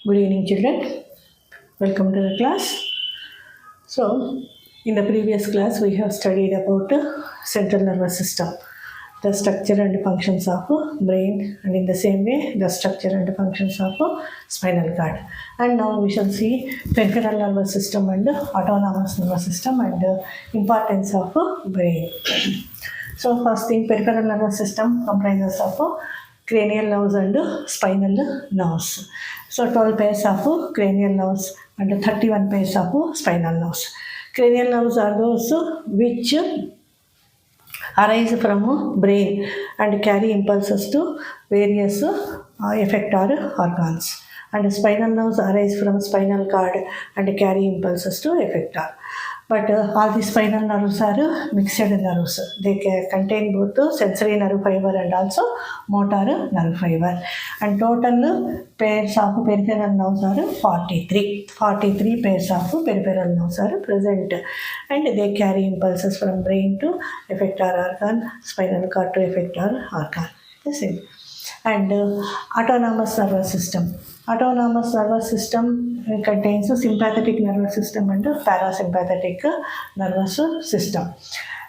Good evening, children. Welcome to the class. So, in the previous class, we have studied about central nervous system, the structure and functions of brain, and in the same way, the structure and functions of spinal cord. And now we shall see peripheral nervous system and autonomous nervous system and importance of brain. So, first thing, peripheral nervous system comprises of cranial nerves and spinal nerves. So 12 pairs of cranial nerves and 31 pairs of spinal nerves. Cranial nerves are those which arise from brain and carry impulses to various effector organs. And spinal nerves arise from spinal cord and carry impulses to effector. But all the spinal nerves are mixed nerves. They contain both the sensory nerve fiber and also motor nerve fiber. And total pairs of peripheral nerves are 43. 43 pairs of peripheral nerves are present. And they carry impulses from brain to effector organ, spinal cord to effector organ. The same. And autonomous nervous system. Autonomous nervous system contains a sympathetic nervous system and a parasympathetic nervous system.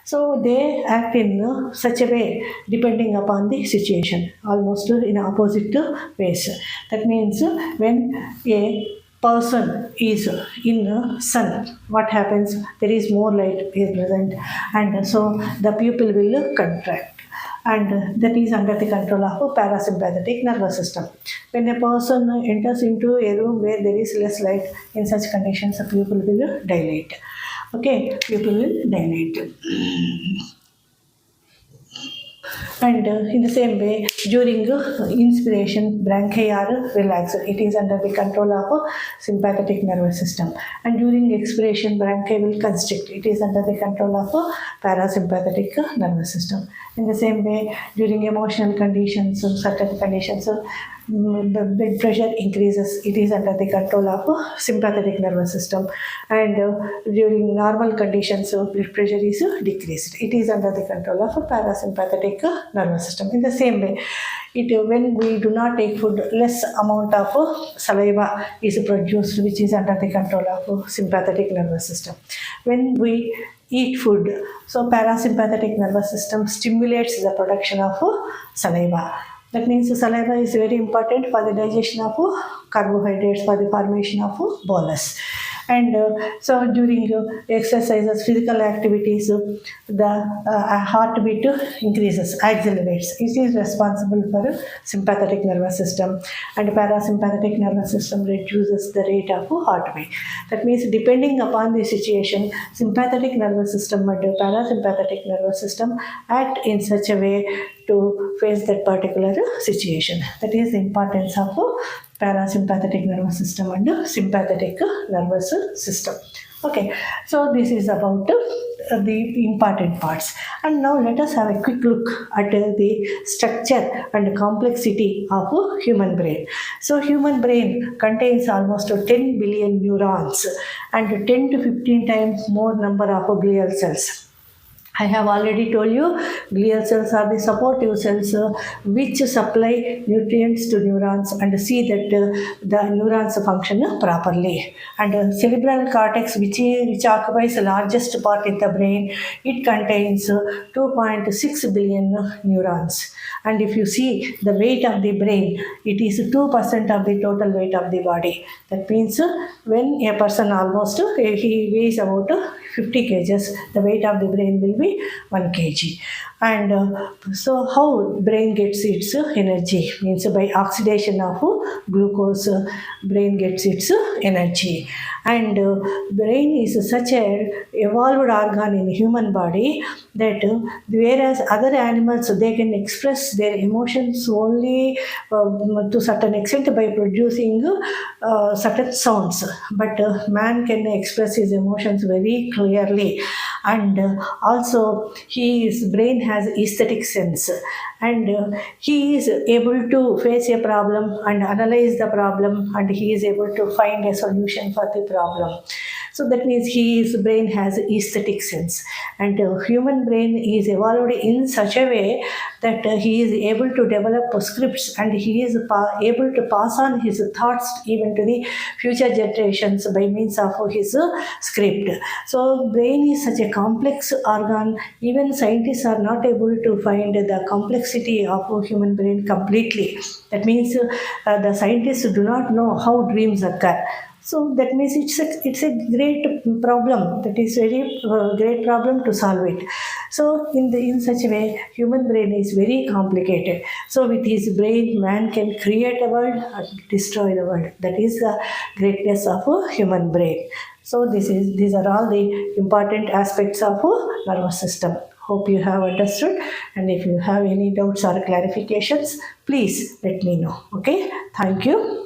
So they act in such a way depending upon the situation, almost in opposite ways. That means when a person is in sun, what happens? There is more light is present, and so the pupil will contract, and that is under the control of parasympathetic nervous system. When a person enters into a room where there is less light, in such conditions the pupil will dilate. Okay, pupil will dilate. And in the same way, during inspiration, bronchi are relaxed. It is under the control of sympathetic nervous system. And during expiration, bronchi will constrict. It is under the control of parasympathetic nervous system. In the same way, during emotional conditions, certain conditions, the blood pressure increases. It is under the control of sympathetic nervous system. And during normal conditions, blood pressure is decreased. It is under the control of parasympathetic nervous system. In the same way, when we do not take food, less amount of saliva is produced, which is under the control of sympathetic nervous system. When we eat food, so parasympathetic nervous system stimulates the production of saliva. That means saliva is very important for the digestion of carbohydrates, for the formation of bolus. And so during exercises, physical activities, the heartbeat increases, accelerates. It is responsible for sympathetic nervous system, and parasympathetic nervous system reduces the rate of heartbeat. That means depending upon the situation, sympathetic nervous system and parasympathetic nervous system act in such a way to face that particular situation. That is the importance of parasympathetic nervous system and sympathetic nervous system. Okay, so this is about the important parts. And now let us have a quick look at the structure and complexity of human brain. So human brain contains almost 10 billion neurons and 10 to 15 times more number of glial cells. I have already told you, glial cells are the supportive cells which supply nutrients to neurons and see that the neurons function properly. And cerebral cortex, which occupies the largest part in the brain, it contains 2.6 billion neurons. And if you see the weight of the brain, it is 2% of the total weight of the body. That means when a person he weighs about 50 kgs, the weight of the brain will be 1 kg. And so how brain gets its energy? Means by oxidation of glucose, brain gets its energy. And brain is such a evolved organ in the human body that whereas other animals, they can express their emotions only to certain extent by producing certain sounds, but man can express his emotions very clearly. And also his brain has aesthetic sense, and he is able to face a problem and analyze the problem, and he is able to find a solution for the problem. So that means his brain has aesthetic sense, and human brain is evolved in such a way that he is able to develop scripts, and he is able to pass on his thoughts even to the future generations by means of his script. So brain is such a complex organ. Even scientists are not able to find the complexity of human brain completely. That means the scientists do not know how dreams occur. So that means it's a great problem. That is very great problem to solve it. So in such a way, human brain is very complicated. So with his brain, man can create a world and destroy the world. That is the greatness of a human brain. So these are all the important aspects of a nervous system. Hope you have understood. And if you have any doubts or clarifications, please let me know. Okay. Thank you.